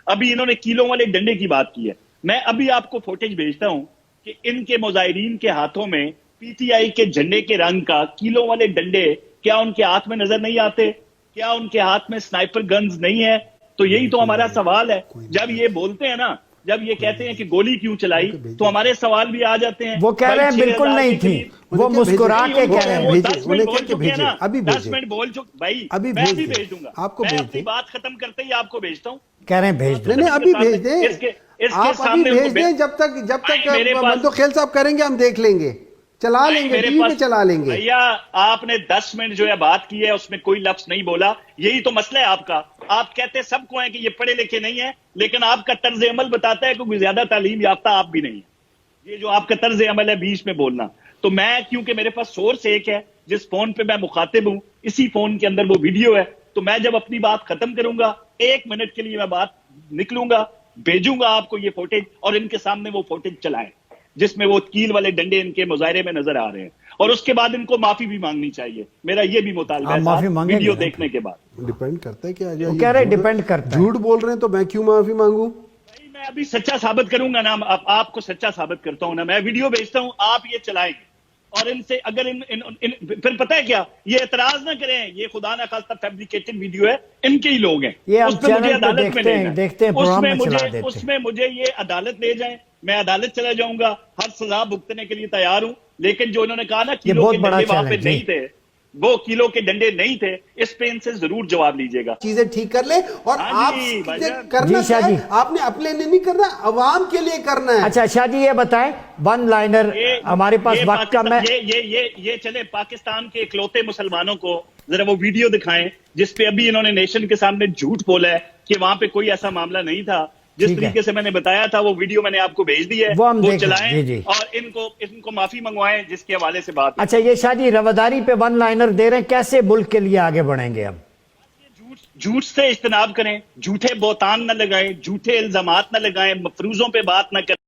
ابھی انہوں نے کیلوں والے ڈنڈے کی بات کی ہے. میں ابھی آپ کو فوٹیج بھیجتا ہوں کہ ان کے مظاہرین کے ہاتھوں میں پی ٹی آئی کے جھنڈے کے رنگ کا کیلوں والے ڈنڈے کیا ان کے ہاتھ میں نظر نہیں آتے؟ کیا ان کے ہاتھ میں سنائپر گنز نہیں ہے؟ تو یہی تو ہمارا سوال ہے. جب یہ بولتے ہیں نا، جب یہ کہتے ہیں کہ گولی کیوں چلائی، تو ہمارے سوال بھی آ جاتے ہیں. وہ کہہ رہے ہیں بالکل نہیں تھی، وہ مسکرا کے کہہ رہے ہیں 10 منٹ بول چکے ہیں نا، 10 منٹ بول چکے. بھائی میں بھی بھیج دوں گا، میں اپنی بات ختم کرتے ہی آپ کو بھیجتا ہوں. کہہ رہے ہیں بھیج دیں. نہیں ابھی بھیج دیں، آپ ابھی بھیج دیں. جب تک مندو خیل صاحب کریں گے ہم دیکھ لیں گے، چلا لیں گے، ٹی وی پہ چلا لیں گے. بھیا آپ نے 10 منٹ جو ہے بات کی ہے، اس میں کوئی لفظ نہیں بولا. یہی تو مسئلہ ہے آپ کا. آپ کہتے سب کو ہیں کہ یہ پڑھے لکھے نہیں ہیں، لیکن آپ کا طرز عمل بتاتا ہے کہ کوئی زیادہ تعلیم یافتہ آپ بھی نہیں ہیں. یہ جو آپ کا طرز عمل ہے بیچ میں بولنا، تو میں کیونکہ میرے پاس سورس ایک ہے جس فون پہ میں مخاطب ہوں، اسی فون کے اندر وہ ویڈیو ہے، تو میں جب اپنی بات ختم کروں گا 1 منٹ کے لیے میں بات نکلوں گا، بھیجوں گا آپ کو یہ فوٹیج، اور ان کے سامنے وہ فوٹیج چلائیں جس میں وہ کیل والے ڈنڈے ان کے مظاہرے میں نظر آ رہے ہیں. اور اس کے بعد ان کو معافی بھی مانگنی چاہیے. میرا یہ بھی مطالبہ ہے ویڈیو دیکھنے کے بعد. ڈیپینڈ کرتا ہے کہ وہ کہہ رہے ڈیپینڈ کرتا ہے. جھوٹ بول رہے ہیں تو میں کیوں معافی مانگوں؟ میں ابھی سچا ثابت کروں گا نا، آپ کو سچا ثابت کرتا ہوں نا. میں ویڈیو بھیجتا ہوں، آپ یہ چلائیں گے، اور ان سے اگر پھر پتہ ہے کیا، یہ اعتراض نہ کریں، یہ خدا نہ خواستہ فیبریکیٹڈ ویڈیو ہے، ان کے ہی لوگ ہیں. یہ اس پہ مجھے عدالت میں دیکھتے ہیں پروگرام میں چلا دیتے ہیں. اس میں مجھے یہ عدالت لے جائیں، میں عدالت چلا جاؤں گا، ہر سزا بھگتنے کے لیے تیار ہوں. لیکن جو انہوں نے کہا نا کیلو کے ڈنڈے وہاں پہ نہیں تھے، وہ کیلو کے ڈنڈے نہیں تھے، اس پہ ان سے ضرور جواب لیجئے گا. چیزیں ٹھیک کر لیں، اور آپ کرنا چاہے آپ نے اپنے لیے نہیں کرنا، عوام کے لیے کرنا ہے. اچھا شاہ جی یہ بتائیں، ون لائنر ہمارے پاس وقت کم ہے. یہ چلے پاکستان کے اکلوتے مسلمانوں کو ذرا وہ ویڈیو دکھائیں جس پہ ابھی انہوں نے نیشن کے سامنے جھوٹ بولا ہے کہ وہاں پہ کوئی ایسا معاملہ نہیں تھا. جس طریقے سے میں نے بتایا تھا وہ ویڈیو میں نے آپ کو بھیج دی ہے، وہ چلائیں اور ان کو معافی منگوائیں جس کے حوالے سے بات. اچھا یہ شاہ جی رواداری پہ ون لائنر دے رہے ہیں، کیسے ملک کے لیے آگے بڑھیں گے ہم؟ جھوٹ سے اجتناب کریں، جھوٹے بہتان نہ لگائیں، جھوٹے الزامات نہ لگائیں، مفروضوں پہ بات نہ کریں.